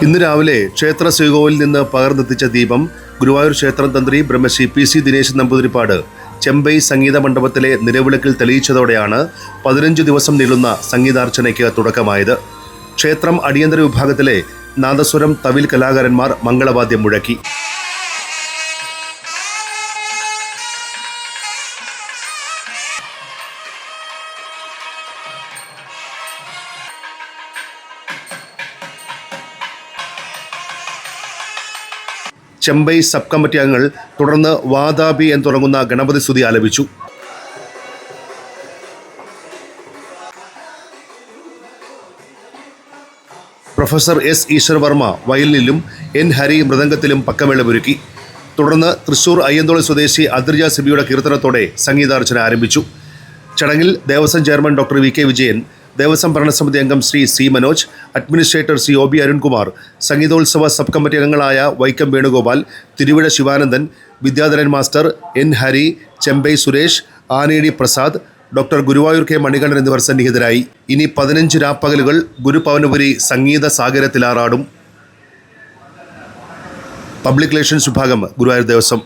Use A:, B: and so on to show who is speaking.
A: ഇന്ന് രാവിലെ ക്ഷേത്ര ശ്രീകോവിലിൽ നിന്ന് പകർന്നെത്തിച്ച ദീപം ഗുരുവായൂർ ക്ഷേത്രം തന്ത്രി ബ്രഹ്മശ്രീ PC ദിനേശൻ നമ്പൂതിരിപ്പാട് ചെമ്പൈ സംഗീത മണ്ഡപത്തിലെ നിലവിളക്കിൽ തെളിയിച്ചതോടെയാണ് 15 ദിവസം നീളുന്ന സംഗീതാർച്ചനയ്ക്ക് തുടക്കമായത്. ക്ഷേത്രം അടിയന്തര വിഭാഗത്തിലെ നാദസ്വരം തവിൽ കലാകാരന്മാർ മംഗളവാദ്യം മുഴക്കി. ചെമ്പൈ സബ് കമ്മിറ്റി അംഗങ്ങൾ തുടർന്ന് വാതാബി എന്ന് തുടങ്ങുന്ന ഗണപതി സ്തുതി ആലപിച്ചു. Professor S. ഈശ്വർ വർമ്മ വയലിനിലും N. ഹരി മൃദംഗത്തിലും പക്കമേളമൊരുക്കി. തുടർന്ന് തൃശൂർ അയ്യന്തോൾ സ്വദേശി അദ്രിജ സിബിയുടെ കീർത്തനത്തോടെ സംഗീതാർച്ചന ആരംഭിച്ചു. ചടങ്ങിൽ Devaswom chairman doctor VK Vijayan, Devaswom ഭരണസമിതി അംഗം Sri C. Manoj, administrator Sri OB Arunkumar, സംഗീതോത്സവ സബ് കമ്മിറ്റി അംഗങ്ങളായ Vaikom Venugopal, Thiruvizha Sivanandan, Vidyadharan master, N. Hari, Chembai Suresh, Anedi Prasad, doctor Guruvayur K. Manikandan എന്നിവർ സന്നിഹിതരായി. ഇനി 15 രാപ്പകലുകൾ ഗുരുപവനപുരി സംഗീത സാഗരത്തിലാറാടും. പബ്ലിക് റിലേഷൻസ് വിഭാഗം, ഗുരുവായൂർ ദേവസ്വം.